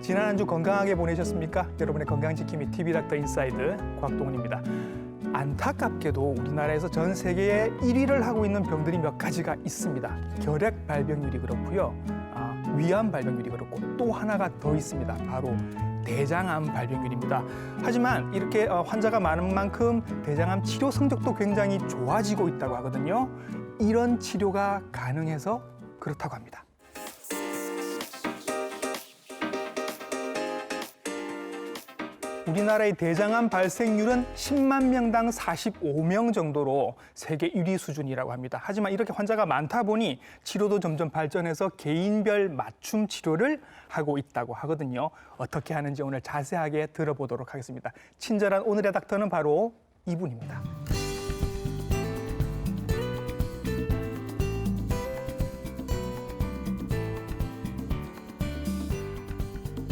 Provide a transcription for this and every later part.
지난 한 주 건강하게 보내셨습니까? 여러분의 건강지킴이 TV닥터 인사이드 곽동훈입니다. 안타깝게도 우리나라에서 전 세계에 1위를 하고 있는 병들이 몇 가지가 있습니다. 결핵 발병률이 그렇고요. 위암 발병률이 그렇고 또 하나가 더 있습니다. 바로 대장암 발병률입니다. 하지만 이렇게 환자가 많은 만큼 대장암 치료 성적도 굉장히 좋아지고 있다고 하거든요. 이런 치료가 가능해서 그렇다고 합니다. 우리나라의 대장암 발생률은 10만 명당 45명 정도로 세계 1위 수준이라고 합니다. 하지만 이렇게 환자가 많다 보니 치료도 점점 발전해서 개인별 맞춤 치료를 하고 있다고 하거든요. 어떻게 하는지 오늘 자세하게 들어보도록 하겠습니다. 친절한 오늘의 닥터는 바로 이분입니다.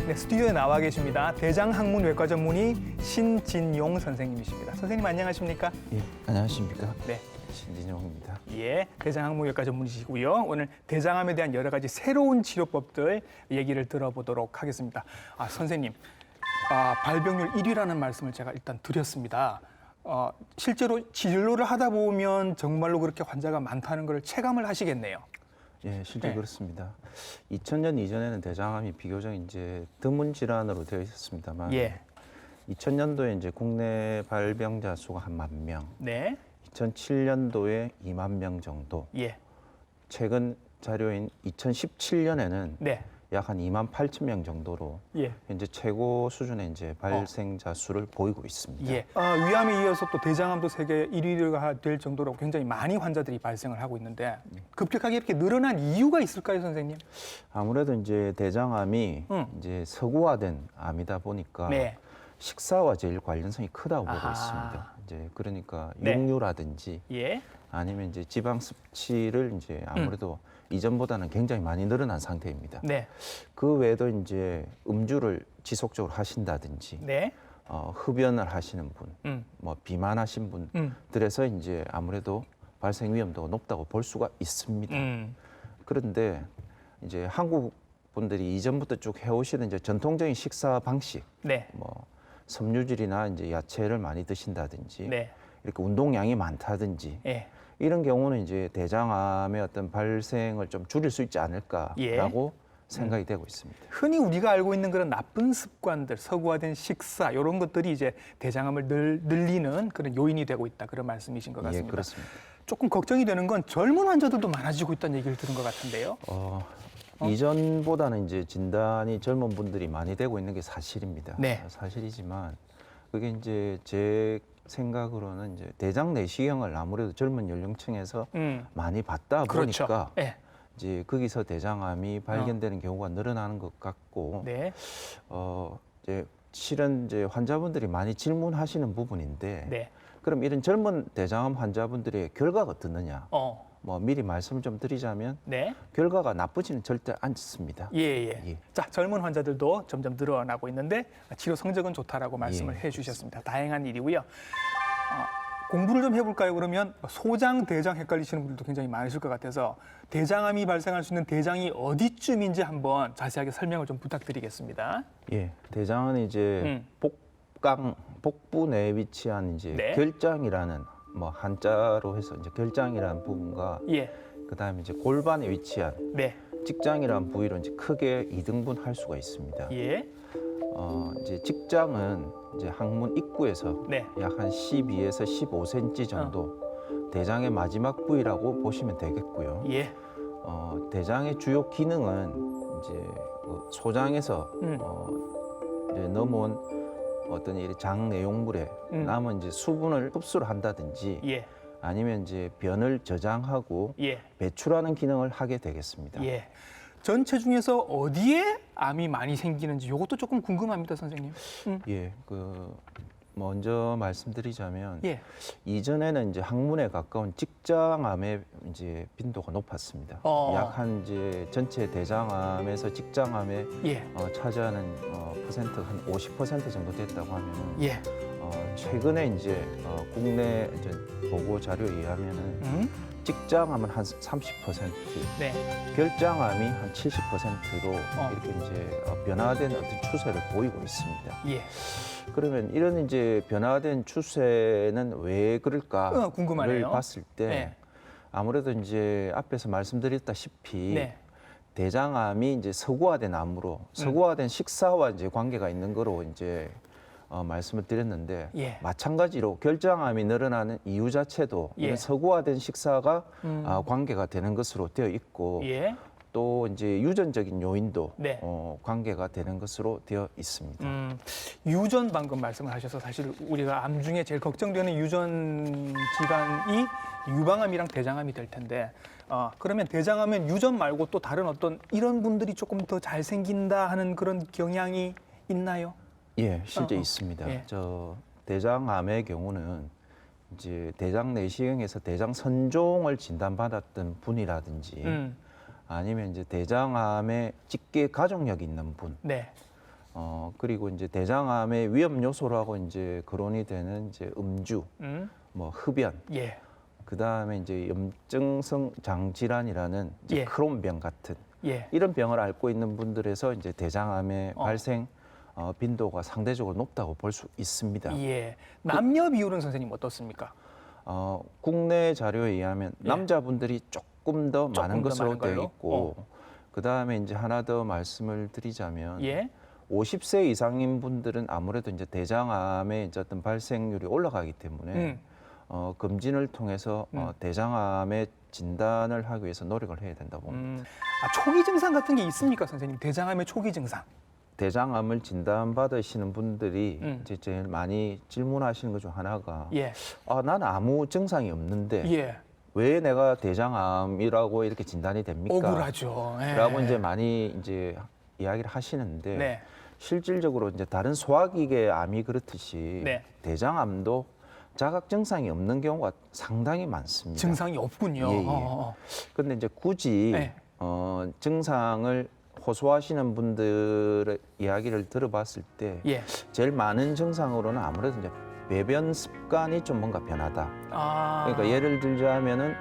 네, 스튜디오에 나와 계십니다. 대장학문외과 전문의 신진용 선생님이십니다. 선생님 안녕하십니까? 예, 안녕하십니까? 네, 신진용입니다. 예, 대장학문외과 전문의시고요. 오늘 대장암에 대한 여러 가지 새로운 치료법들 얘기를 들어보도록 하겠습니다. 선생님, 발병률 1위라는 말씀을 제가 일단 드렸습니다. 실제로 진료를 하다 보면 정말로 그렇게 환자가 많다는 걸 체감을 하시겠네요. 예, 실제 네. 그렇습니다. 2000년 이전에는 대장암이 비교적 이제 드문 질환으로 되어 있었습니다만, 예, 2000년도에 이제 국내 발병자 수가 한 10,000명, 네, 2007년도에 2만 명 정도, 예, 최근 자료인 2017년에는 네, 약 한 28,000명 정도로 예. 현재 최고 수준의 이제 발생자 수를 보이고 있습니다. 예. 위암에 이어서 또 대장암도 세계 1위가 될 정도로 굉장히 많이 환자들이 발생을 하고 있는데 급격하게 이렇게 늘어난 이유가 있을까요, 선생님? 아무래도 이제 대장암이 이제 서구화된 암이다 보니까 네. 식사와 제일 관련성이 크다고 보고 아하. 있습니다. 이제 그러니까 네. 육류라든지 예. 아니면 이제 지방 섭취를 이제 아무래도 이전보다는 굉장히 많이 늘어난 상태입니다. 네. 그 외에도 이제 음주를 지속적으로 하신다든지 네. 흡연을 하시는 분, 뭐 비만하신 분들에서 이제 아무래도 발생 위험도가 높다고 볼 수가 있습니다. 그런데 이제 한국 분들이 이전부터 쭉 해오시는 이제 전통적인 식사 방식, 네. 뭐 섬유질이나 이제 야채를 많이 드신다든지 네. 이렇게 운동량이 많다든지 예. 이런 경우는 이제 대장암의 어떤 발생을 좀 줄일 수 있지 않을까라고 생각이 되고 있습니다. 흔히 우리가 알고 있는 그런 나쁜 습관들, 서구화된 식사 이런 것들이 이제 대장암을 늘리는 그런 요인이 되고 있다 그런 말씀이신 것 같습니다. 예, 그렇습니다. 조금 걱정이 되는 건 젊은 환자들도 많아지고 있다는 얘기를 들은 것 같은데요. 이전보다는 이제 진단이 젊은 분들이 많이 되고 있는 게 사실입니다. 네. 사실이지만 그게 이제 제 생각으로는 이제 대장 내시경을 아무래도 젊은 연령층에서 많이 받다 그렇죠. 보니까 예. 이제 거기서 대장암이 발견되는 경우가 늘어나는 것 같고, 네. 이제 실은 이제 환자분들이 많이 질문하시는 부분인데, 네. 그럼 이런 젊은 대장암 환자분들의 결과가 어떻느냐? 뭐 미리 말씀을 좀 드리자면 네. 결과가 나쁘지는 절대 않습니다. 예. 예. 자, 젊은 환자들도 점점 늘어나고 있는데 치료 성적은 좋다라고 말씀을 예, 해주셨습니다. 다행한 일이고요. 공부를 좀 해볼까요? 그러면 소장, 대장 헷갈리시는 분들도 굉장히 많으실 것 같아서 대장암이 발생할 수 있는 대장이 어디쯤인지 한번 자세하게 설명을 좀 부탁드리겠습니다. 예, 대장은 이제 복부 내에 위치한 이제 네. 결장이라는 뭐 한자로 해서 이제 결장이라는 부분과 예. 그다음에 이제 골반에 위치한 네. 직장이라는 부위로 이제 크게 이등분할 수가 있습니다. 예. 이제 직장은 이제 항문 입구에서 네. 약 한 12에서 15cm 정도 대장의 마지막 부위라고 보시면 되겠고요. 예. 대장의 주요 기능은 이제 그 소장에서 이제 넘어온 어떤 이 장 내용물에 남은 이제 수분을 흡수를 한다든지 예. 아니면 이제 변을 저장하고 예. 배출하는 기능을 하게 되겠습니다. 예. 전체 중에서 어디에 암이 많이 생기는지 이것도 조금 궁금합니다, 선생님. 예, 먼저 말씀드리자면 예. 이전에는 이제 항문에 가까운 직장암의 이제 빈도가 높았습니다. 약 한 이제 전체 대장암에서 직장암에 예. 차지하는 퍼센트가 한 50% 정도 됐다고 하면은 예. 최근에 이제 국내 이제 보고 자료에 의하면은 직장암은 한 30%, 네. 결장암이 한 70%로 이렇게 이제 변화된 어떤 추세를 보이고 있습니다. 예. 그러면 이런 이제 변화된 추세는 왜 그럴까를 궁금하네요. 봤을 때 네. 아무래도 이제 앞에서 말씀드렸다시피 네. 대장암이 이제 서구화된 암으로 서구화된 식사와 이제 관계가 있는 거로 이제 말씀을 드렸는데 예. 마찬가지로 결장암이 늘어나는 이유 자체도 예. 이런 서구화된 식사가 관계가 되는 것으로 되어 있고 예. 또 이제 유전적인 요인도 네. 관계가 되는 것으로 되어 있습니다. 유전 방금 말씀을 하셔서 사실 우리가 암 중에 제일 걱정되는 유전 질환이 유방암이랑 대장암이 될 텐데 그러면 대장암은 유전 말고 또 다른 어떤 이런 분들이 조금 더 잘 생긴다 하는 그런 경향이 있나요? 예, 실제 있습니다. 예. 저 대장암의 경우는 이제 대장 내시경에서 대장 선종을 진단받았던 분이라든지 아니면 이제 대장암의 직계 가족력이 있는 분, 네. 그리고 이제 대장암의 위험 요소라고 이제 거론이 되는 이제 음주, 뭐 흡연, 예. 그 다음에 이제 염증성 장질환이라는 이제 예. 크론병 같은 예. 이런 병을 앓고 있는 분들에서 이제 대장암의 발생 빈도가 상대적으로 높다고 볼 수 있습니다. 예. 남녀 비율은 선생님 어떻습니까? 국내 자료에 의하면 예. 남자분들이 조금 더 많은 더 것으로 많은 걸로? 되어 있고 그 다음에 이제 하나 더 말씀을 드리자면 예. 50세 이상인 분들은 아무래도 이제 대장암의 이제 어떤 발생률이 올라가기 때문에 검진을 통해서 대장암의 진단을 하기 위해서 노력을 해야 된다고 봅니다. 초기 증상 같은 게 있습니까, 선생님? 대장암의 초기 증상. 대장암을 진단받으시는 분들이 이제 제일 많이 질문하시는 것 중 하나가 예. 나는 아무 증상이 없는데 예. 왜 내가 대장암이라고 이렇게 진단이 됩니까? 억울하죠. 예. 라고 이제 많이 이제 이야기를 하시는데 네. 실질적으로 이제 다른 소화기계 암이 그렇듯이 네. 대장암도 자각 증상이 없는 경우가 상당히 많습니다. 증상이 없군요. 예, 예. 그런데 이제 굳이 네. 증상을 호소하시는 분들의 이야기를 들어봤을 때 예. 제일 많은 증상으로는 아무래도 이제 배변 습관이 좀 뭔가 변하다. 그러니까 예를 들자면은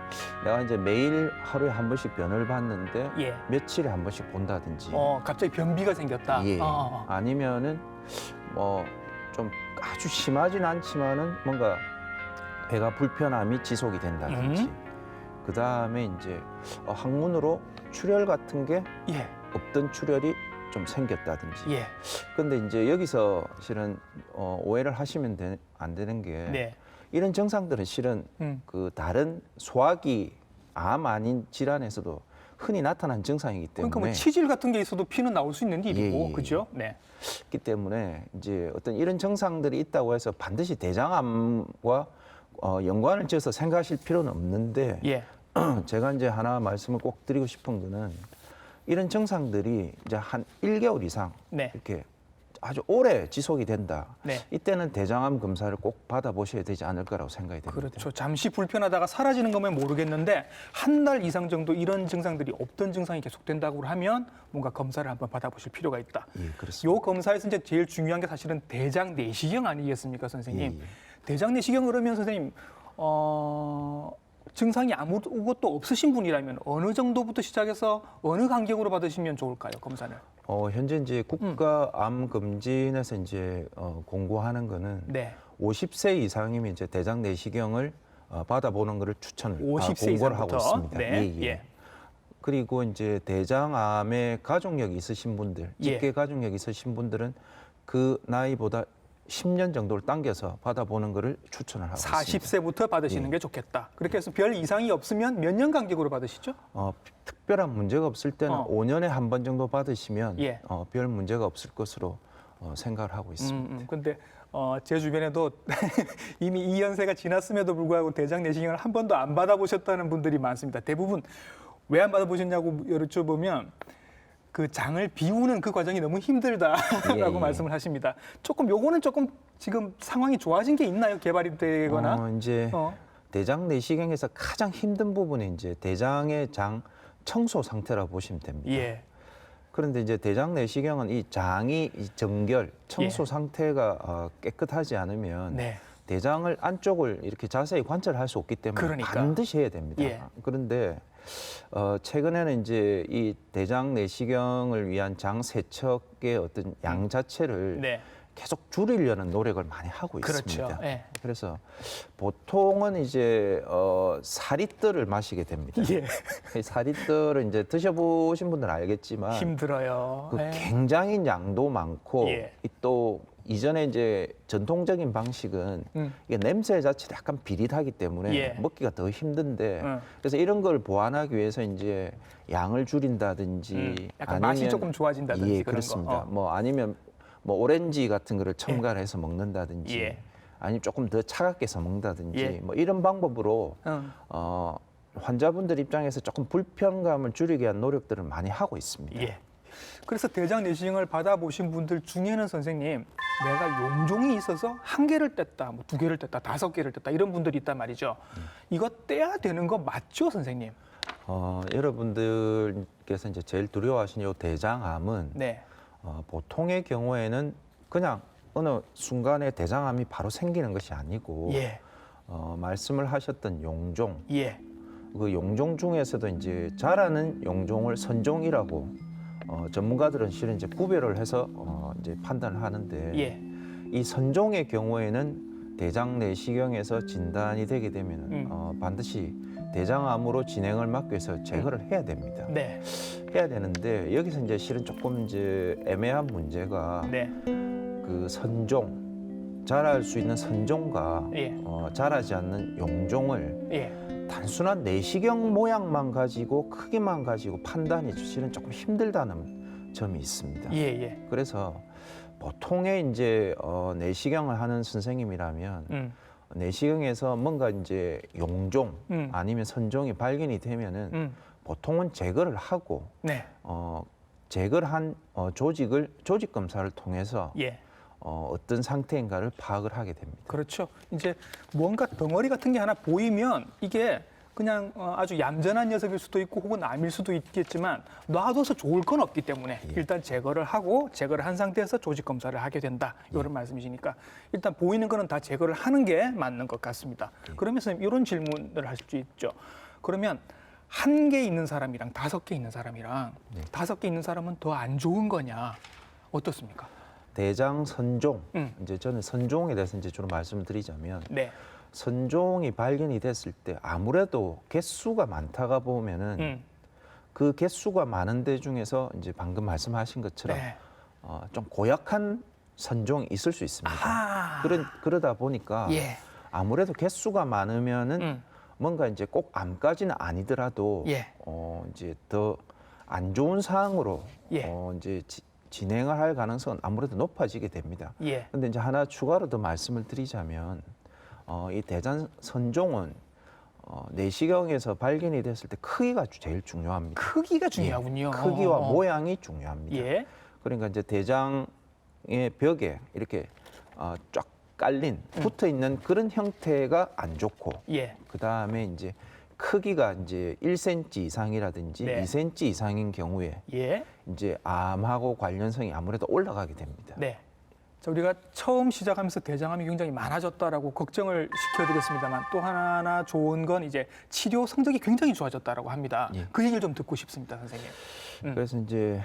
내가 이제 매일 하루에 한 번씩 변을 봤는데 예. 며칠에 한 번씩 본다든지. 갑자기 변비가 생겼다. 예. 아니면은 뭐 좀 아주 심하진 않지만은 뭔가 배가 불편함이 지속이 된다든지. 그 다음에 이제 항문으로 출혈 같은 게 예. 없던 출혈이 좀 생겼다든지. 예. 근데 이제 여기서 실은 오해를 하시면 안 되는 게 네. 이런 증상들은 실은 그 다른 소화기 암 아닌 질환에서도 흔히 나타난 증상이기 때문에 그러니까 뭐 치질 같은 게 있어도 피는 나올 수 있는 일이고, 예, 예. 그죠? 네. 그렇기 때문에 이제 어떤 이런 증상들이 있다고 해서 반드시 대장암과 연관을 지어서 생각하실 필요는 없는데 예. 제가 이제 하나 말씀을 꼭 드리고 싶은 거는 이런 증상들이 이제 한 1개월 이상 네. 이렇게 아주 오래 지속이 된다. 네. 이때는 대장암 검사를 꼭 받아보셔야 되지 않을까라고 생각이 됩니다. 그렇죠. 잠시 불편하다가 사라지는 거면 모르겠는데 한 달 이상 정도 이런 증상들이 없던 증상이 계속된다고 하면 뭔가 검사를 한번 받아보실 필요가 있다. 예, 그렇습니다. 요 검사에서 이제 제일 중요한 게 사실은 대장 내시경 아니겠습니까, 선생님? 예. 대장 내시경 그러면 선생님 증상이 아무것도 없으신 분이라면 어느 정도부터 시작해서 어느 간격으로 받으시면 좋을까요, 검사를? 현재 이제 국가암 검진에서 이제 공고하는 거는 네. 50세 이상이면 이제 대장 내시경을 받아보는 것을 50세 공고를 하고 이상부터? 있습니다. 네. 예, 예. 그리고 이제 대장암에 가족력이 있으신 분들, 직계 예. 가족력이 있으신 분들은 그 나이보다 10년 정도를 당겨서 받아보는 것을 추천을 하고 있습니다. 40세부터 받으시는 게 좋겠다. 그렇게 해서 별 이상이 없으면 몇 년 간격으로 받으시죠? 특별한 문제가 없을 때는 5년에 한 번 정도 받으시면 예. 별 문제가 없을 것으로 생각을 하고 있습니다. 근데 제 주변에도 이미 이 연세가 지났음에도 불구하고 대장 내시경을 한 번도 안 받아보셨다는 분들이 많습니다. 대부분 왜 안 받아보셨냐고 여쭤보면 그 장을 비우는 그 과정이 너무 힘들다라고 예, 예. 말씀을 하십니다. 요거는 조금 지금 상황이 좋아진 게 있나요? 개발이 되거나? 이제 대장 내시경에서 가장 힘든 부분이 이제 대장의 장 청소 상태라고 보시면 됩니다. 예. 그런데 이제 대장 내시경은 이 장이 이 정결 청소 예. 상태가 깨끗하지 않으면 네. 대장을 안쪽을 이렇게 자세히 관찰할 수 없기 때문에 그러니까. 반드시 해야 됩니다. 예. 그런데 최근에는 이제 이 대장 내시경을 위한 장 세척의 어떤 양 자체를 네. 계속 줄이려는 노력을 많이 하고 그렇죠. 있습니다. 예. 그래서 보통은 이제 사리뜨를 마시게 됩니다. 예. 이 사리뜨를 이제 드셔보신 분들은 알겠지만 힘들어요. 그 예. 굉장히 양도 많고 예. 또 이전에 이제 전통적인 방식은 이게 냄새 자체가 약간 비릿하기 때문에 예. 먹기가 더 힘든데 그래서 이런 걸 보완하기 위해서 이제 양을 줄인다든지 약간 맛이 조금 좋아진다든지 예, 그런 그렇습니다. 거. 뭐 아니면 뭐 오렌지 같은 거를 첨가를 해서 먹는다든지 예. 아니면 조금 더 차갑게 해서 먹는다든지 예. 뭐 이런 방법으로 환자분들 입장에서 조금 불편감을 줄이기 위한 노력들을 많이 하고 있습니다. 예. 그래서 대장 내시경을 받아보신 분들 중에는 선생님, 내가 용종이 있어서 한 개를 뗐다, 뭐 두 개를 뗐다, 다섯 개를 뗐다 이런 분들이 있단 말이죠. 이거 떼야 되는 거 맞죠, 선생님? 여러분들께서 이제 제일 두려워하시는 이 대장암은 네. 보통의 경우에는 그냥 어느 순간에 대장암이 바로 생기는 것이 아니고 예. 말씀을 하셨던 용종, 예. 그 용종 중에서도 이제 자라는 용종을 선종이라고 전문가들은 실은 이제 구별을 해서 이제 판단을 하는데 예. 이 선종의 경우에는 대장 내시경에서 진단이 되게 되면 반드시 대장암으로 진행을 막기 위해서 제거를 해야 됩니다. 네. 해야 되는데 여기서 이제 실은 조금 이제 애매한 문제가 네. 그 선종 자랄 수 있는 선종과 예. 자라지 않는 용종을 예. 단순한 내시경 모양만 가지고 크기만 가지고 판단이 실은 조금 힘들다는 점이 있습니다. 예. 예. 그래서 보통의 이제 내시경을 하는 선생님이라면 내시경에서 뭔가 이제 용종 아니면 선종이 발견이 되면은 보통은 제거를 하고 네. 제거를 한 조직 검사를 통해서 예. 어떤 상태인가를 파악을 하게 됩니다. 그렇죠. 이제 뭔가 덩어리 같은 게 하나 보이면 이게 그냥 아주 얌전한 녀석일 수도 있고 혹은 암일 수도 있겠지만 놔둬서 좋을 건 없기 때문에 일단 제거를 하고 제거를 한 상태에서 조직 검사를 하게 된다. 이런 말씀이시니까 일단 보이는 거는 다 제거를 하는 게 맞는 것 같습니다. 그러면서 이런 질문을 하실 수 있죠. 그러면 한 개 있는 사람이랑 다섯 개 있는 사람이랑 다섯 개 있는 사람은 더 안 좋은 거냐? 어떻습니까? 대장 선종, 이제 저는 선종에 대해서 이제 주로 말씀을 드리자면 네. 선종이 발견이 됐을 때 아무래도 개수가 많다가 보면은 그 개수가 많은 데 중에서 이제 방금 말씀하신 것처럼 네. 좀 고약한 선종이 있을 수 있습니다. 아하. 그러다 보니까 예. 아무래도 개수가 많으면은 뭔가 이제 꼭 암까지는 아니더라도 예. 이제 더 안 좋은 상황으로 예. 이제 진행을 할 가능성은 아무래도 높아지게 됩니다. 예. 근데 이제 하나 추가로 더 말씀을 드리자면 이 대장 선종은 내시경에서 발견이 됐을 때 크기가 제일 중요합니다. 크기가 중요하군요. 예, 크기와 모양이 중요합니다. 예. 그러니까 이제 대장의 벽에 이렇게 쫙 깔린 붙어 있는 그런 형태가 안 좋고 예. 그 다음에 이제 크기가 이제 1cm 이상이라든지 네. 2cm 이상인 경우에 예. 이제 암하고 관련성이 아무래도 올라가게 됩니다. 네. 자, 우리가 처음 시작하면서 대장암이 굉장히 많아졌다라고 걱정을 시켜드렸습니다만 또 하나 좋은 건 이제 치료 성적이 굉장히 좋아졌다라고 합니다. 예. 그 얘기를 좀 듣고 싶습니다, 선생님. 그래서 이제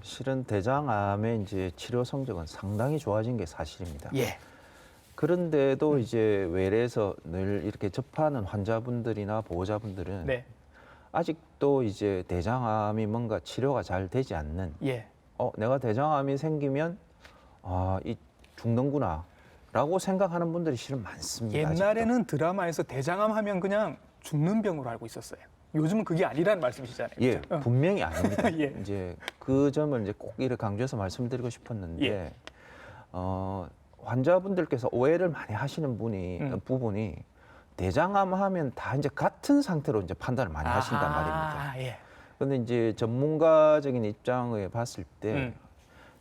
실은 대장암의 이제 치료 성적은 상당히 좋아진 게 사실입니다. 예. 그런데도 이제 외래에서 늘 이렇게 접하는 환자분들이나 보호자분들은 네. 아직도 이제 대장암이 뭔가 치료가 잘 되지 않는 예. 내가 대장암이 생기면 이 죽는구나라고 생각하는 분들이 실은 많습니다. 옛날에는 아직도. 드라마에서 대장암 하면 그냥 죽는 병으로 알고 있었어요. 요즘은 그게 아니라는 말씀이시잖아요. 예, 그렇죠? 분명히 아닙니다. 예. 이제 그 점을 이제 꼭 이렇게 강조해서 말씀드리고 싶었는데 예. 환자분들께서 오해를 많이 하시는 부분이 대장암 하면 다 이제 같은 상태로 이제 판단을 많이 하신단 말입니다. 예. 그런데 이제 전문가적인 입장에 봤을 때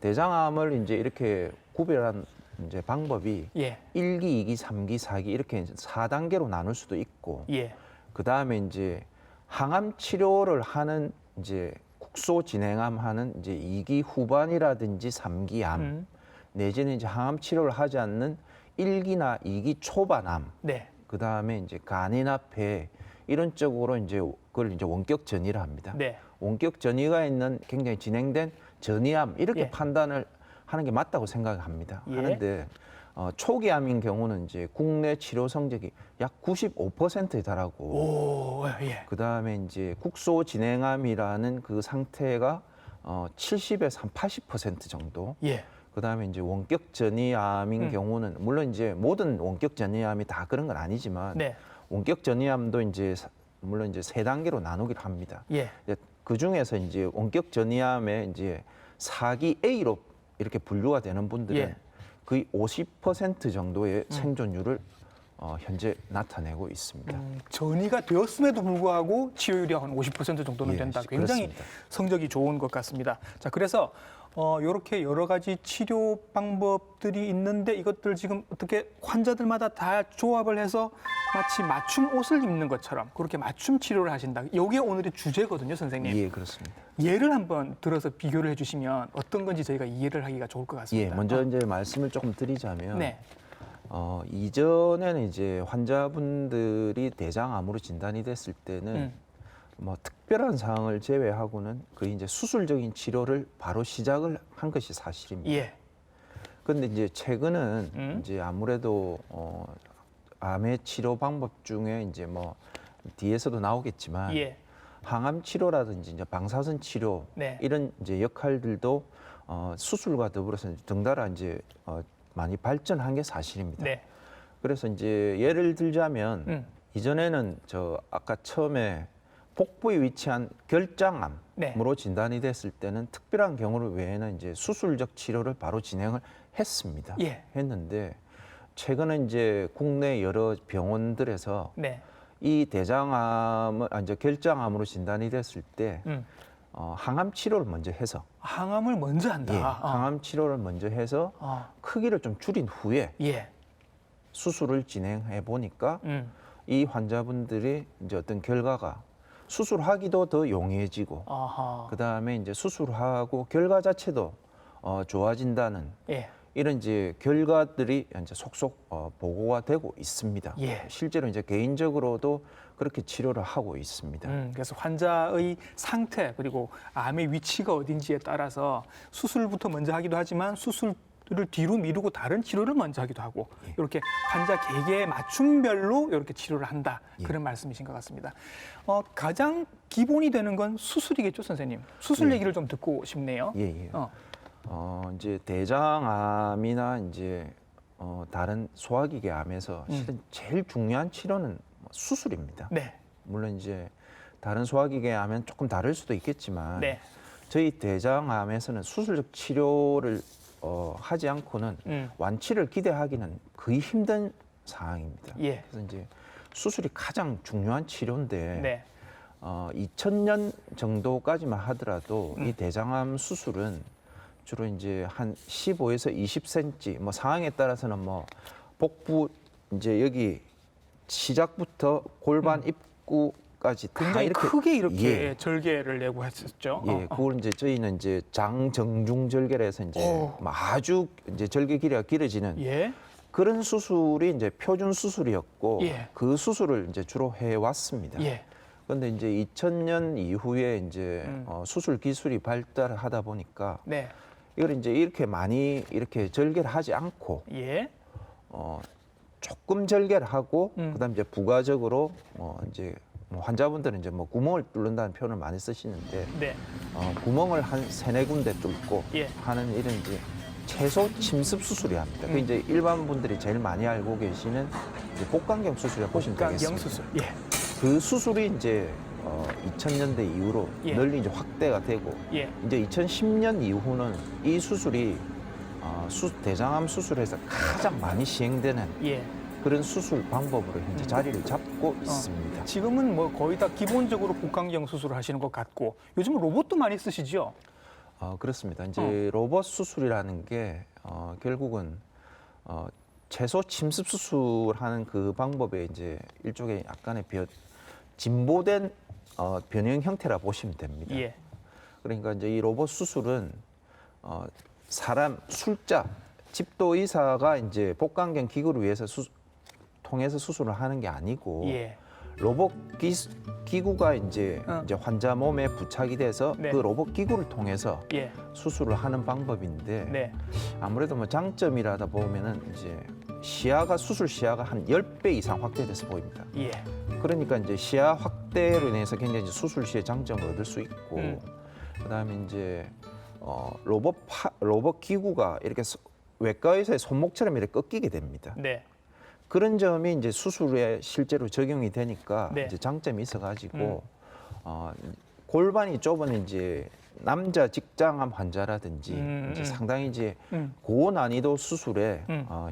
대장암을 이제 이렇게 구별한 이제 방법이 예. 1기, 2기, 3기, 4기 이렇게 4단계로 나눌 수도 있고 예. 그다음에 이제 항암 치료를 하는 이제 국소 진행암 하는 이제 2기 후반이라든지 3기 암 내지는 이제 항암 치료를 하지 않는 1기나 2기 초반암, 네. 그 다음에 이제 간이나 폐 이런 쪽으로 이제 그걸 이제 원격 전이라 합니다. 네. 원격 전이가 있는 굉장히 진행된 전이암 이렇게 예. 판단을 하는 게 맞다고 생각합니다. 예. 하는데 초기암인 경우는 이제 국내 치료 성적이 약 95%에 달하고, 오, 예. 그 다음에 이제 국소 진행암이라는 그 상태가 70에서 한 80% 정도. 예. 그 다음에 이제 원격 전이암인 경우는 물론 이제 모든 원격 전이암이 다 그런 건 아니지만 네. 원격 전이암도 이제 물론 이제 3단계로 나누기를 합니다. 예. 그 중에서 이제 원격 전이암에 이제 4기 A로 이렇게 분류가 되는 분들은 예. 거의 50% 정도의 생존율을 현재 나타내고 있습니다. 전이가 되었음에도 불구하고 치료율이 한 50% 정도는 예, 된다. 굉장히 그렇습니다. 성적이 좋은 것 같습니다. 자, 그래서 이렇게 여러 가지 치료 방법들이 있는데 이것들 지금 어떻게 환자들마다 다 조합을 해서 마치 맞춤 옷을 입는 것처럼 그렇게 맞춤 치료를 하신다. 이게 오늘의 주제거든요, 선생님. 예, 그렇습니다. 예를 한번 들어서 비교를 해주시면 어떤 건지 저희가 이해를 하기가 좋을 것 예, 같습니다. 먼저 이제 말씀을 조금 드리자면 네. 이전에는 이제 환자분들이 대장암으로 진단이 됐을 때는 뭐 특별한 사항을 제외하고는 거의 이제 수술적인 치료를 바로 시작을 한 것이 사실입니다. 예. 그런데 이제 최근은 이제 아무래도 암의 치료 방법 중에 이제 뭐 뒤에서도 나오겠지만 예. 항암 치료라든지 이제 방사선 치료 네. 이런 이제 역할들도 수술과 더불어서 덩달아 이제 많이 발전한 게 사실입니다. 네. 그래서 이제 예를 들자면 이전에는 저 아까 처음에 복부에 위치한 결장암으로 네. 진단이 됐을 때는 특별한 경우를 외에는 이제 수술적 치료를 바로 진행을 했습니다. 예. 했는데 최근에 이제 국내 여러 병원들에서 네. 이 대장암을 이제 결장암으로 진단이 됐을 때 항암 치료를 먼저 해서 항암을 먼저 한다. 예, 항암 치료를 먼저 해서 크기를 좀 줄인 후에 예. 수술을 진행해 보니까 이 환자분들이 이제 어떤 결과가 수술하기도 더 용이해지고 아하. 그 다음에 이제 수술하고 결과 자체도 좋아진다는 예. 이런 이제 결과들이 이제 속속 보고가 되고 있습니다. 예. 실제로 이제 개인적으로도 그렇게 치료를 하고 있습니다. 그래서 환자의 상태 그리고 암의 위치가 어딘지에 따라서 수술부터 먼저 하기도 하지만 수술을 뒤로 미루고 다른 치료를 먼저 하기도 하고 이렇게 환자 개개의 맞춤별로 이렇게 치료를 한다. 그런 말씀이신 것 같습니다. 가장 기본이 되는 건 수술이겠죠, 선생님. 수술 얘기를 좀 듣고 싶네요. 예, 예. 이제 대장암이나 이제 다른 소화기계 암에서 실은 제일 중요한 치료는 수술입니다. 네. 물론 이제 다른 소화기계 암은 조금 다를 수도 있겠지만 네. 저희 대장암에서는 수술적 치료를 하지 않고는 완치를 기대하기는 거의 힘든 상황입니다. 예. 그래서 이제 수술이 가장 중요한 치료인데 네. 2000년 정도까지만 하더라도 이 대장암 수술은 주로 이제 한 15에서 20cm, 뭐 상황에 따라서는 뭐 복부 이제 여기 시작부터 골반 입구까지 다 굉장히 이렇게 크게 이렇게 예. 절개를 내고 했었죠. 예, 그걸 이제 저희는 이제 장정중 절개라서 이제 뭐 아주 이제 절개 길이가 길어지는 예. 그런 수술이 이제 표준 수술이었고 예. 그 수술을 이제 주로 해 왔습니다. 예. 그런데 이제 2000년 이후에 이제 수술 기술이 발달을 하다 보니까 네. 이걸 이제 이렇게 많이 이렇게 절개를 하지 않고 예. 조금 절개를 하고 그다음에 이제 부가적으로 이제 뭐 환자분들은 이제 뭐 구멍을 뚫는다는 표현을 많이 쓰시는데 네. 구멍을 한 3-4군데 뚫고 예. 하는 이런 이제 채소 침습 수술이 합니다. 그 이제 일반 분들이 제일 많이 알고 계시는 이제 복강경 수술이라고 보시면 되겠습니다. 복강경 수술. 예. 그 수술이 이제 2000년대 이후로 예. 널리 이제 확대가 되고 예. 이제 2010년 이후는 이 수술이 대장암 수술에서 가장 많이 시행되는 예. 그런 수술 방법으로 현재 자리를 잡고 있습니다. 지금은 뭐 거의 다 기본적으로 복강경 수술을 하시는 것 같고 요즘은 로봇도 많이 쓰시죠? 그렇습니다. 이제 로봇 수술이라는 게 결국은 채소 침습 수술하는 그 방법에 이제 일종의 약간의 진보된 변형 형태라 보시면 됩니다. 예. 그러니까 이제 이 로봇 수술은 사람 숫자 집도 의사가 이제 복강경 기구를 위해서 통해서 수술을 하는 게 아니고 예. 로봇 기구가 이제 환자 몸에 부착이 돼서 네. 그 로봇 기구를 통해서 예. 수술을 하는 방법인데 네. 아무래도 뭐 장점이라다 보면은 이제 시야가 수술 시야가 한 10배 이상 확대돼서 보입니다. 예. 그러니까 이제 시야 확대로 인해서 굉장히 이제 수술 시에 장점을 얻을 수 있고 그다음에 이제 로봇 기구가 이렇게 외과 의사의 손목처럼 이렇게 꺾이게 됩니다. 네. 그런 점이 이제 수술에 실제로 적용이 되니까 네. 이제 장점이 있어가지고 골반이 좁은 이제 남자 직장암 환자라든지 이제 상당히 이제 고난이도 수술에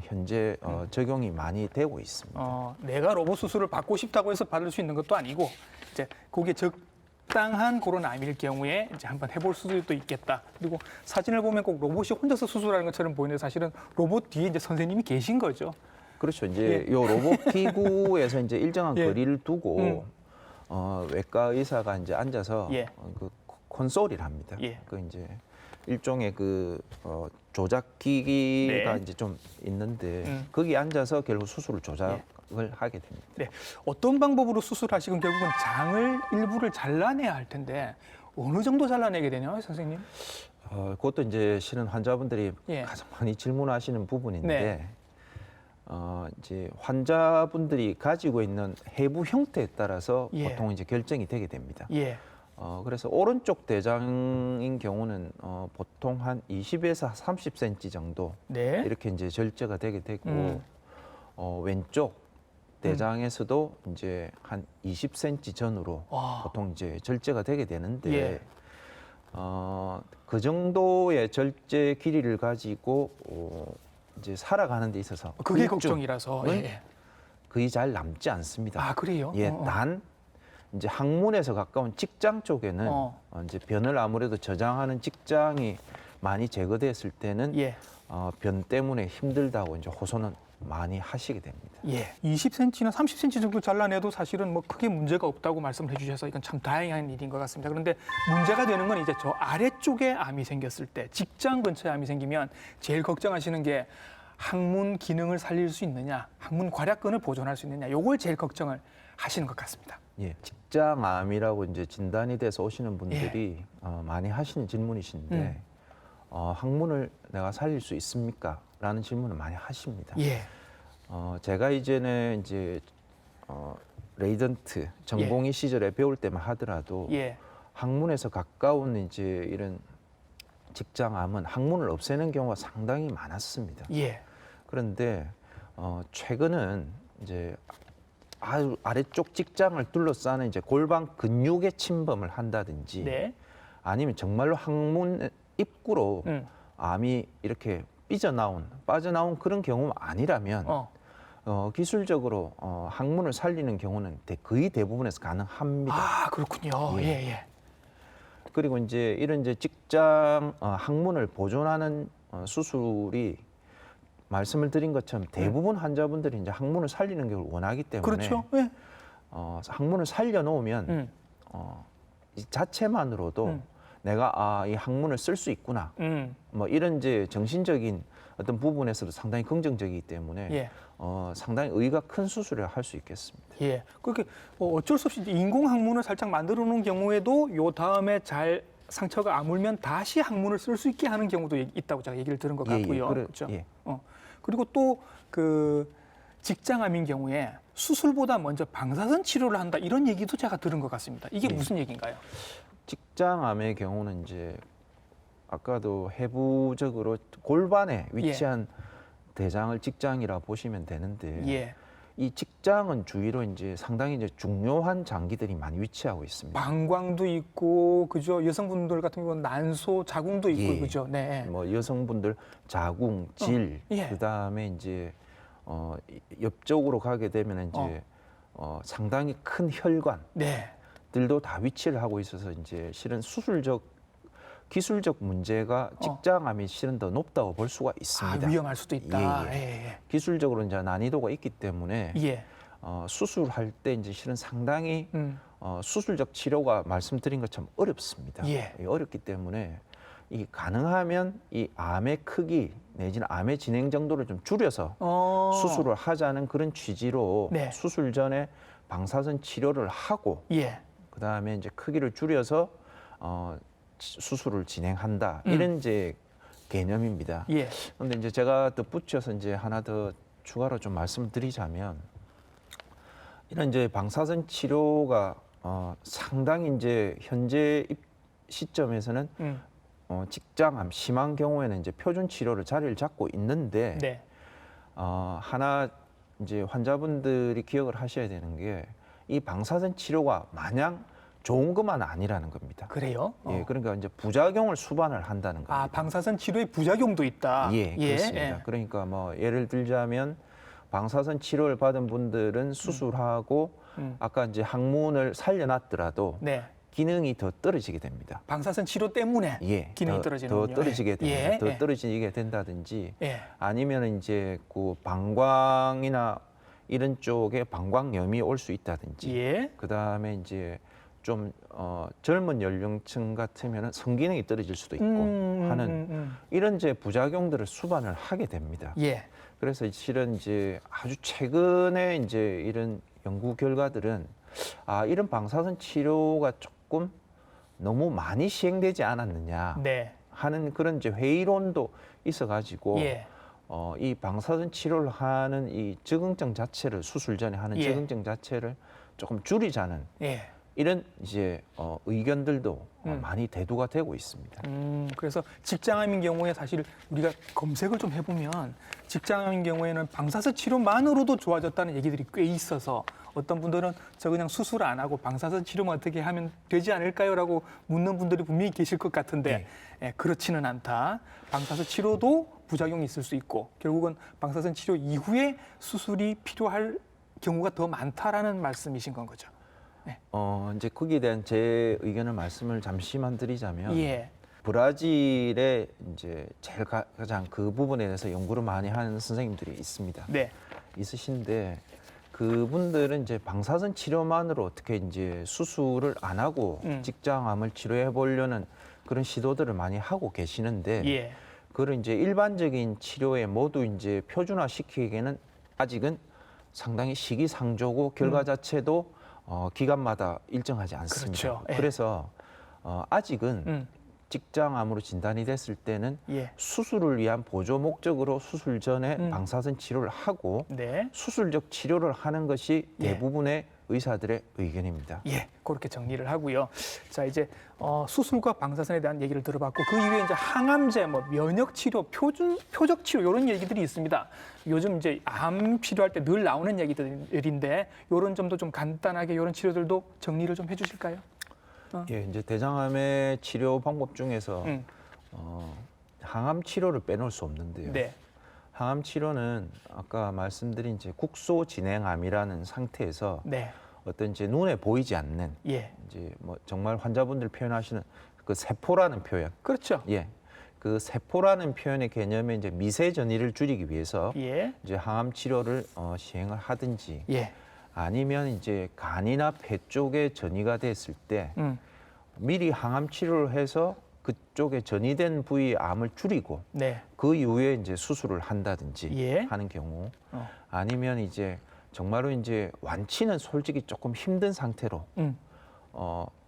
현재 적용이 많이 되고 있습니다. 내가 로봇 수술을 받고 싶다고 해서 받을 수 있는 것도 아니고 이제 거기에 적당한 그런 암일 경우에 이제 한번 해볼 수도 있겠다. 그리고 사진을 보면 꼭 로봇이 혼자서 수술하는 것처럼 보이는데 사실은 로봇 뒤에 이제 선생님이 계신 거죠. 그렇죠. 이제 요 로봇 기구에서 이제 일정한 예. 거리를 두고 외과 의사가 이제 앉아서 예. 그 콘솔을 합니다. 예. 그 이제 일종의 그 조작기가 네. 이제 좀 있는데 거기 앉아서 결국 수술을 조작을 하게 됩니다. 네. 어떤 방법으로 수술하시건 결국은 장을 일부를 잘라내야 할 텐데 어느 정도 잘라내게 되나요, 선생님? 그것도 이제 실은 환자분들이 예. 가장 많이 질문하시는 부분인데 네. 이제 환자분들이 가지고 있는 해부 형태에 따라서 예. 보통 이제 결정이 되게 됩니다. 예. 그래서 오른쪽 대장인 경우는 보통 한 20에서 30cm 정도 네. 이렇게 이제 절제가 되게 되고 왼쪽 대장에서도 이제 한 20cm 전후로 와. 보통 이제 절제가 되게 되는데 예. 그 정도의 절제 길이를 가지고 이제 살아가는 데 있어서 그게 후유증은 걱정이라서. 예. 거의 잘 남지 않습니다. 아, 그래요? 예, 단 이제 항문에서 가까운 직장 쪽에는 이제 변을 아무래도 저장하는 직장이 많이 제거됐을 때는 예. 변 때문에 힘들다고 이제 호소는 많이 하시게 됩니다. 예. 20cm나 30cm 정도 잘라내도 사실은 뭐 크게 문제가 없다고 말씀을 해주셔서 이건 참 다행한 일인 것 같습니다. 그런데 문제가 되는 건 이제 저 아래쪽에 암이 생겼을 때, 직장 근처에 암이 생기면 제일 걱정하시는 게 항문 기능을 살릴 수 있느냐, 항문 괄약근을 보존할 수 있느냐, 요걸 제일 걱정을 하시는 것 같습니다. 예, 직장암이라고 이제 진단이 돼서 오시는 분들이 많이 하시는 질문이신데 항문을 내가 살릴 수 있습니까? 라는 질문을 많이 하십니다. 예. 제가 이제는 이제 레이던트 전공의 시절에 배울 때만 하더라도 예. 항문에서 가까운 이제 이런 직장암은 항문을 없애는 경우가 상당히 많았습니다. 예. 그런데 최근은 이제 아주 아래쪽 직장을 둘러싸는 이제 골반 근육의 침범을 한다든지 네. 아니면 정말로 항문 입구로 암이 이렇게 빠져나온 그런 경우가 아니라면 기술적으로 항문을 살리는 경우는 거의 대부분에서 가능합니다. 아, 그렇군요. 예. 예, 예. 그리고 이제 이런 이제 직장 항문을 보존하는 수술이 말씀을 드린 것처럼 대부분 환자분들이 이제 항문을 살리는 걸 원하기 때문에 그렇죠. 예. 항문을 살려놓으면 이 자체만으로도 내가 이 항문을 쓸 수 있구나. 뭐 이런 이제 정신적인 어떤 부분에서도 상당히 긍정적이기 때문에 예. 상당히 의의가 큰 수술을 할 수 있겠습니다. 예. 그렇게 어쩔 수 없이 이제 인공 항문을 살짝 만들어 놓은 경우에도 요 다음에 잘 상처가 아물면 다시 항문을 쓸 수 있게 하는 경우도 있다고 제가 얘기를 들은 것 같고요. 그렇죠. 예. 그리고 또 그 직장암인 경우에 수술보다 먼저 방사선 치료를 한다 이런 얘기도 제가 들은 것 같습니다. 이게 무슨 얘기인가요? 직장암의 경우는 이제 아까도 해부적으로 골반에 위치한 대장을 직장이라 보시면 되는데 예. 이 직장은 주위로 이제 상당히 이제 중요한 장기들이 많이 위치하고 있습니다. 방광도 있고 그죠? 여성분들 같은 경우는 난소, 자궁도 있고 그죠? 네. 뭐 여성분들 자궁, 질, 예. 그다음에 이제 옆쪽으로 가게 되면 이제 상당히 큰 혈관들도 네. 다 위치를 하고 있어서 이제 실은 기술적 문제가 직장암이 실은 더 높다고 볼 수가 있습니다. 위험할 수도 있다. 예. 기술적으로 이제 난이도가 있기 때문에 예. 수술할 때 이제 실은 상당히 수술적 치료가 말씀드린 것처럼 어렵습니다. 예. 어렵기 때문에 이 가능하면 이 암의 크기 내지는 암의 진행 정도를 좀 줄여서 수술을 하자는 그런 취지로 네. 수술 전에 방사선 치료를 하고 예. 그다음에 이제 크기를 줄여서 수술을 진행한다. 이런 이제 개념입니다. 예. 그런데 이제 제가 덧붙여서 이제 하나 더 추가로 좀 말씀드리자면 이런 이제 방사선 치료가 상당히 이제 현재 시점에서는 직장암 심한 경우에는 이제 표준 치료를 자리를 잡고 있는데 네. 하나 이제 환자분들이 기억을 하셔야 되는 게 이 방사선 치료가 마냥 좋은 것만 아니라는 겁니다. 그래요? 예, 그러니까 이제 부작용을 수반을 한다는 겁니다. 아, 방사선 치료에 부작용도 있다. 예, 그렇습니다. 예. 그러니까 뭐 예를 들자면 방사선 치료를 받은 분들은 수술하고 아까 이제 항문을 살려놨더라도 네. 기능이 더 떨어지게 됩니다. 방사선 치료 때문에 예, 기능이 떨어지는군요. 더 떨어지게 됩니다. 예. 더 떨어지게 된다든지 예. 아니면 이제 그 방광이나 이런 쪽에 방광염이 올 수 있다든지 예. 그다음에 이제 좀 젊은 연령층 같으면 성기능이 떨어질 수도 있고 하는 이런 이제 부작용들을 수반을 하게 됩니다. 예. 그래서 실은 이제 아주 최근에 이제 이런 연구 결과들은 이런 방사선 치료가 조금 너무 많이 시행되지 않았느냐 네. 하는 그런 이제 회의론도 있어가지고 예. 이 방사선 치료를 하는 이 적응증 자체를 수술 전에 하는 예. 적응증 자체를 조금 줄이자는 예. 이런 이제 의견들도 많이 대두가 되고 있습니다. 그래서 직장암인 경우에 사실 우리가 검색을 좀 해보면 직장암인 경우에는 방사선 치료만으로도 좋아졌다는 얘기들이 꽤 있어서 어떤 분들은 저 그냥 수술 안 하고 방사선 치료만 어떻게 하면 되지 않을까요?라고 묻는 분들이 분명히 계실 것 같은데 그렇지는 않다. 방사선 치료도 부작용이 있을 수 있고 결국은 방사선 치료 이후에 수술이 필요할 경우가 더 많다라는 말씀이신 건 거죠. 이제 거기에 대한 제 의견을 말씀을 잠시만 드리자면 예. 브라질에 이제 제일 가장 그 부분에 대해서 연구를 많이 하는 선생님들이 있습니다. 네. 있으신데 그분들은 이제 방사선 치료만으로 어떻게 이제 수술을 안 하고 직장암을 치료해 보려는 그런 시도들을 많이 하고 계시는데 예. 그걸 이제 일반적인 치료에 모두 이제 표준화 시키기에는 아직은 상당히 시기상조고 결과 자체도 기간마다 일정하지 않습니다. 그렇죠. 예. 그래서 아직은 직장암으로 진단이 됐을 때는 예. 수술을 위한 보조 목적으로 수술 전에 방사선 치료를 하고 네. 수술적 치료를 하는 것이 예. 대부분의 의사들의 의견입니다. 예, 그렇게 정리를 하고요. 자, 이제 수술과 방사선에 대한 얘기를 들어봤고 그 이후에 이제 항암제, 뭐 면역 치료, 표적 치료 이런 얘기들이 있습니다. 요즘 이제 암 치료할 때 늘 나오는 얘기들인데 이런 점도 좀 간단하게 이런 치료들도 정리를 좀 해주실까요? 예, 이제 대장암의 치료 방법 중에서 항암 치료를 빼놓을 수 없는데요. 네. 항암 치료는 아까 말씀드린 이제 국소 진행암이라는 상태에서 네. 어떤 이제 눈에 보이지 않는 예. 이제 뭐 정말 환자분들 표현하시는 그 세포라는 표현. 그렇죠. 예. 그 세포라는 표현의 개념에 이제 미세 전이를 줄이기 위해서 예. 이제 항암 치료를 시행을 하든지 예. 아니면 이제 간이나 폐 쪽에 전이가 됐을 때 미리 항암 치료를 해서 그쪽에 전이된 부위의 암을 줄이고 네. 그 이후에 이제 수술을 한다든지 예. 하는 경우 아니면 이제 정말로 이제 완치는 솔직히 조금 힘든 상태로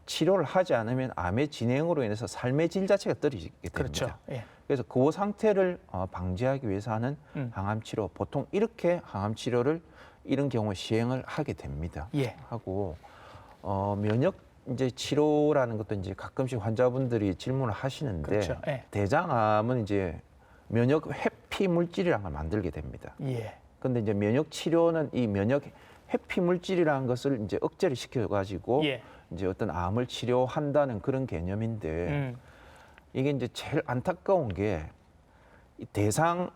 치료를 하지 않으면 암의 진행으로 인해서 삶의 질 자체가 떨어지게 됩니다. 그렇죠. 예. 그래서 그 상태를 방지하기 위해서 하는 항암 치료 보통 이렇게 항암 치료를 이런 경우에 시행을 하게 됩니다. 예. 하고 면역 이제 치료라는 것도 이제 가끔씩 환자분들이 질문을 하시는데 그렇죠. 예. 대장암은 이제 면역 회피 물질이라는 걸 만들게 됩니다. 예. 근데 이제 면역 치료는 이 면역 회피 물질이라는 것을 이제 억제를 시켜 가지고 예. 이제 어떤 암을 치료한다는 그런 개념인데 이게 이제 제일 안타까운 게 이 대상이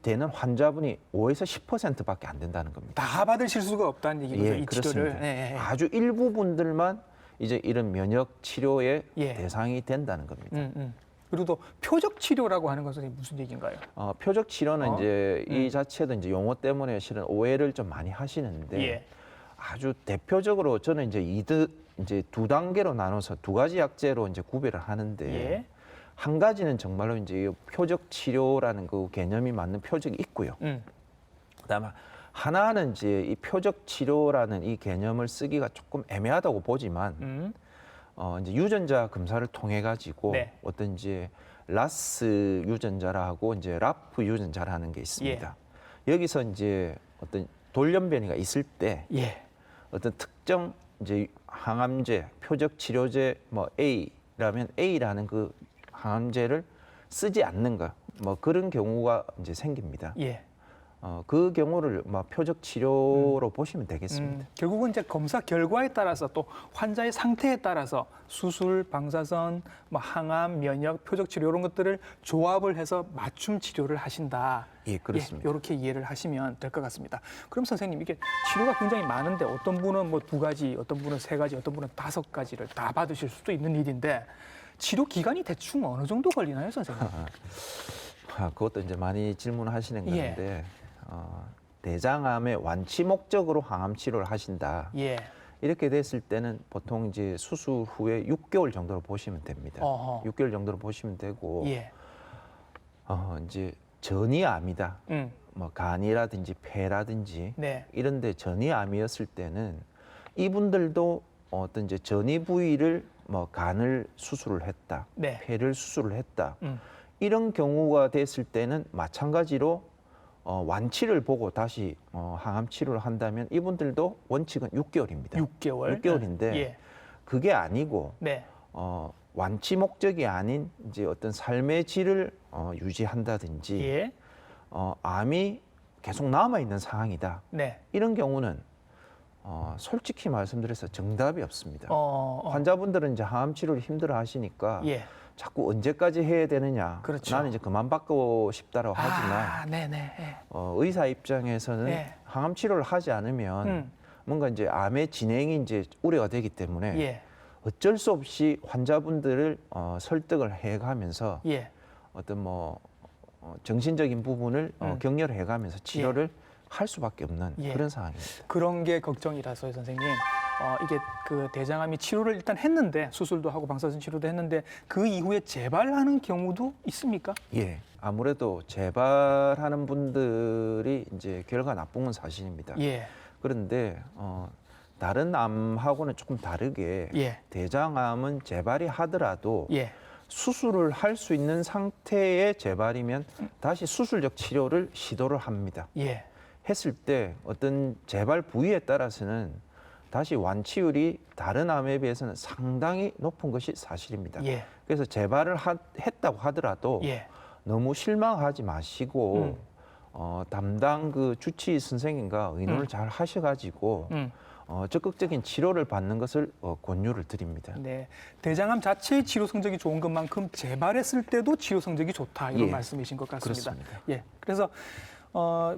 되는 환자분이 5에서 10%밖에 안 된다는 겁니다. 다 받으실 수가 없다는 얘기거죠. 예, 이 그렇습니다. 치료를. 예. 아주 일부 분들만 이제 이런 면역 치료의 예. 대상이 된다는 겁니다. 그리고 또 표적 치료라고 하는 것은 무슨 얘기인가요? 표적 치료는 이제 이 자체도 이제 용어 때문에 실은 오해를 좀 많이 하시는데 예. 아주 대표적으로 저는 이제 두 단계로 나눠서 두 가지 약제로 이제 구별을 하는데 예. 한 가지는 정말로 이제 이 표적 치료라는 그 개념이 맞는 표적이 있고요. 그다음에 하나는 이제 이 표적 치료라는 이 개념을 쓰기가 조금 애매하다고 보지만 이제 유전자 검사를 통해 가지고 네. 어떤 이제 라스 유전자라고 이제 라프 유전자라는 게 있습니다. 여기서 이제 어떤 돌연변이가 있을 때 예. 어떤 특정 이제 항암제, 표적 치료제 뭐 A라면 A라는 그 항암제를 쓰지 않는 것, 뭐 그런 경우가 이제 생깁니다. 예. 그 경우를 뭐 표적 치료로 보시면 되겠습니다. 결국은 이제 검사 결과에 따라서 또 환자의 상태에 따라서 수술, 방사선, 뭐 항암, 면역, 표적 치료 이런 것들을 조합을 해서 맞춤 치료를 하신다. 예, 그렇습니다. 이렇게 이해를 하시면 될 것 같습니다. 그럼 선생님 이게 치료가 굉장히 많은데 어떤 분은 뭐 2가지, 어떤 분은 3가지, 어떤 분은 5가지를 다 받으실 수도 있는 일인데 치료 기간이 대충 어느 정도 걸리나요, 선생님? 그것도 이제 많이 질문하시는 예. 건데 대장암의 완치 목적으로 항암 치료를 하신다. 예. 이렇게 됐을 때는 보통 이제 수술 후에 6개월 정도로 보시면 됩니다. 어허. 6개월 정도로 보시면 되고 예. 이제 전이암이다. 음. 뭐 간이라든지 폐라든지 네. 이런데 전이암이었을 때는 이분들도 어떤 이제 전이 부위를 뭐 간을 수술을 했다, 네. 폐를 수술을 했다. 음. 이런 경우가 됐을 때는 마찬가지로 완치를 보고 다시 항암 치료를 한다면 이분들도 원칙은 6개월입니다. 6개월. 6개월인데 예. 그게 아니고 네. 완치 목적이 아닌 이제 어떤 삶의 질을 유지한다든지 예. 암이 계속 남아 있는 상황이다. 네. 이런 경우는 솔직히 말씀드려서 정답이 없습니다. 환자분들은 이제 항암 치료를 힘들어 하시니까 예. 자꾸 언제까지 해야 되느냐. 그렇죠. 나는 이제 그만 받고 싶다라고 하지만 네네. 예. 의사 입장에서는 네. 항암 치료를 하지 않으면 뭔가 이제 암의 진행이 이제 우려가 되기 때문에 예. 어쩔 수 없이 환자분들을 설득을 해가면서 예. 어떤 뭐 정신적인 부분을 격려를 해가면서 치료를 할 수밖에 없는 예. 그런 상황입니다. 그런 게 걱정이라서요, 선생님. 이게 그 대장암이 치료를 일단 했는데 수술도 하고 방사선 치료도 했는데 그 이후에 재발하는 경우도 있습니까? 예, 아무래도 재발하는 분들이 이제 결과 나쁜 건 사실입니다. 예. 그런데 다른 암하고는 조금 다르게 예. 대장암은 재발이 하더라도 예. 수술을 할 수 있는 상태의 재발이면 다시 수술적 치료를 시도를 합니다. 예. 했을 때 어떤 재발 부위에 따라서는 다시 완치율이 다른 암에 비해서는 상당히 높은 것이 사실입니다. 예. 그래서 재발을 했다고 하더라도 예. 너무 실망하지 마시고 담당 그 주치의 선생님과 의논을 잘 하셔가지고 적극적인 치료를 받는 것을 권유를 드립니다. 네. 대장암 자체의 치료 성적이 좋은 것만큼 재발했을 때도 치료 성적이 좋다 이런 예. 말씀이신 것 같습니다. 그렇습니다. 예. 그래서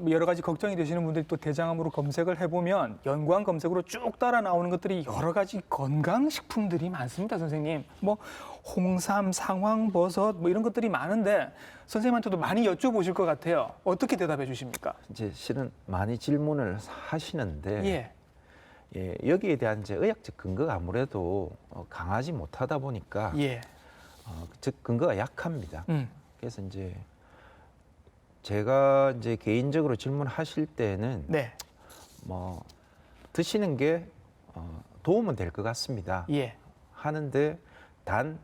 여러 가지 걱정이 되시는 분들이 또 대장암으로 검색을 해보면 연관 검색으로 쭉 따라 나오는 것들이 여러 가지 건강식품들이 많습니다, 선생님. 뭐 홍삼, 상황버섯 뭐 이런 것들이 많은데 선생님한테도 많이 여쭤보실 것 같아요. 어떻게 대답해 주십니까? 이제 실은 많이 질문을 하시는데 예. 예, 여기에 대한 이제 의학적 근거가 아무래도 강하지 못하다 보니까 예. 즉 근거가 약합니다. 그래서 이제 제가 이제 개인적으로 질문하실 때는 네. 뭐 드시는 게 도움은 될 것 같습니다. 예. 하는데 단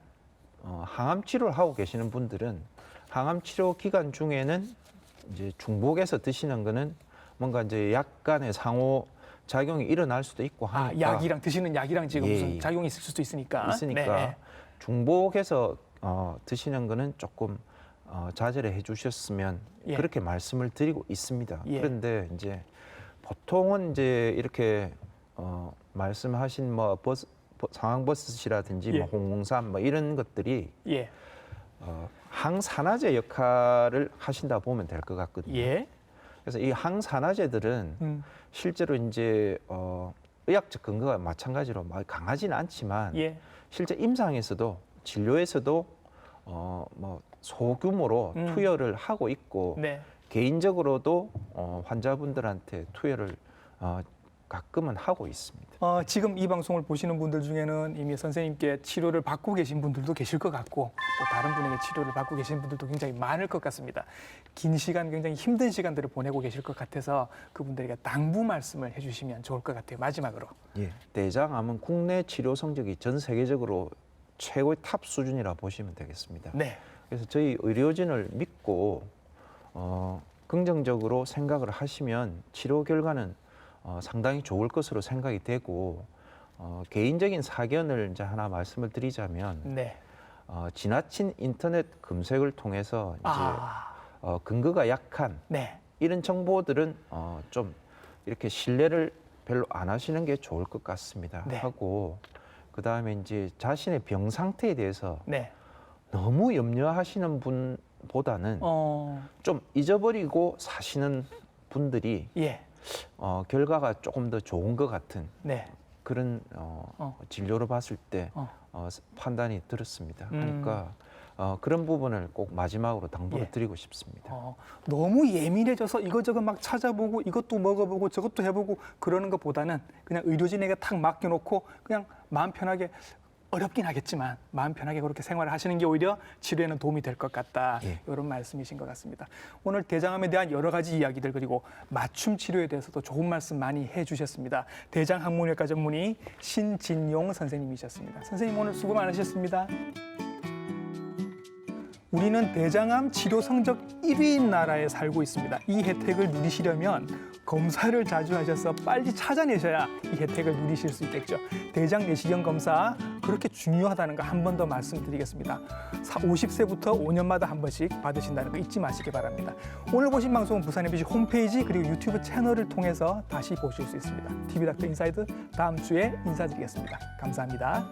항암 치료를 하고 계시는 분들은 항암 치료 기간 중에는 이제 중복해서 드시는 거는 뭔가 이제 약간의 상호 작용이 일어날 수도 있고 하니까 약이랑 드시는 약이랑 지금 예, 무슨 작용이 있을 수도 있으니까. 네. 중복해서 드시는 거는 조금 자제를 해주셨으면 예. 그렇게 말씀을 드리고 있습니다. 예. 그런데 이제 보통은 이제 이렇게 말씀하신 뭐 상황버섯이라든지 예. 뭐 홍삼 뭐 이런 것들이 예. 항산화제 역할을 하신다 보면 될 것 같거든요. 예. 그래서 이 항산화제들은 실제로 이제 의학적 근거가 마찬가지로 막 강하지는 않지만 예. 실제 임상에서도 진료에서도 뭐 소규모로 투여를 하고 있고 네. 개인적으로도 환자분들한테 투여를 가끔은 하고 있습니다. 지금 이 방송을 보시는 분들 중에는 이미 선생님께 치료를 받고 계신 분들도 계실 것 같고 또 다른 분에게 치료를 받고 계신 분들도 굉장히 많을 것 같습니다. 긴 시간, 굉장히 힘든 시간들을 보내고 계실 것 같아서 그분들에게 당부 말씀을 해주시면 좋을 것 같아요. 마지막으로. 예, 대장암은 국내 치료 성적이 전 세계적으로 최고의 탑 수준이라 보시면 되겠습니다. 네. 그래서 저희 의료진을 믿고 긍정적으로 생각을 하시면 치료 결과는 상당히 좋을 것으로 생각이 되고 개인적인 사견을 이제 하나 말씀을 드리자면 네. 지나친 인터넷 검색을 통해서 이제 근거가 약한 네. 이런 정보들은 좀 이렇게 신뢰를 별로 안 하시는 게 좋을 것 같습니다. 네. 하고 그다음에 이제 자신의 병 상태에 대해서 네. 너무 염려하시는 분보다는 좀 잊어버리고 사시는 분들이 예. 결과가 조금 더 좋은 것 같은 네. 그런 진료를 봤을 때 판단이 들었습니다. 음. 그러니까 그런 부분을 꼭 마지막으로 당부를 예. 드리고 싶습니다. 너무 예민해져서 이것저것 막 찾아보고 이것도 먹어보고 저것도 해보고 그러는 것보다는 그냥 의료진에게 탁 맡겨놓고 그냥 마음 편하게 어렵긴 하겠지만 마음 편하게 그렇게 생활을 하시는 게 오히려 치료에는 도움이 될 것 같다. 예. 이런 말씀이신 것 같습니다. 오늘 대장암에 대한 여러 가지 이야기들 그리고 맞춤 치료에 대해서도 좋은 말씀 많이 해주셨습니다. 대장학문외과 전문의 신진용 선생님이셨습니다. 선생님 오늘 수고 많으셨습니다. 우리는 대장암 치료 성적 1위인 나라에 살고 있습니다. 이 혜택을 누리시려면 검사를 자주 하셔서 빨리 찾아내셔야 이 혜택을 누리실 수 있겠죠. 대장 내시경 검사 그렇게 중요하다는 거 한 번 더 말씀드리겠습니다. 50세부터 5년마다 한 번씩 받으신다는 거 잊지 마시기 바랍니다. 오늘 보신 방송은 부산 MBC 홈페이지 그리고 유튜브 채널을 통해서 다시 보실 수 있습니다. TV닥터 인사이드 다음 주에 인사드리겠습니다. 감사합니다.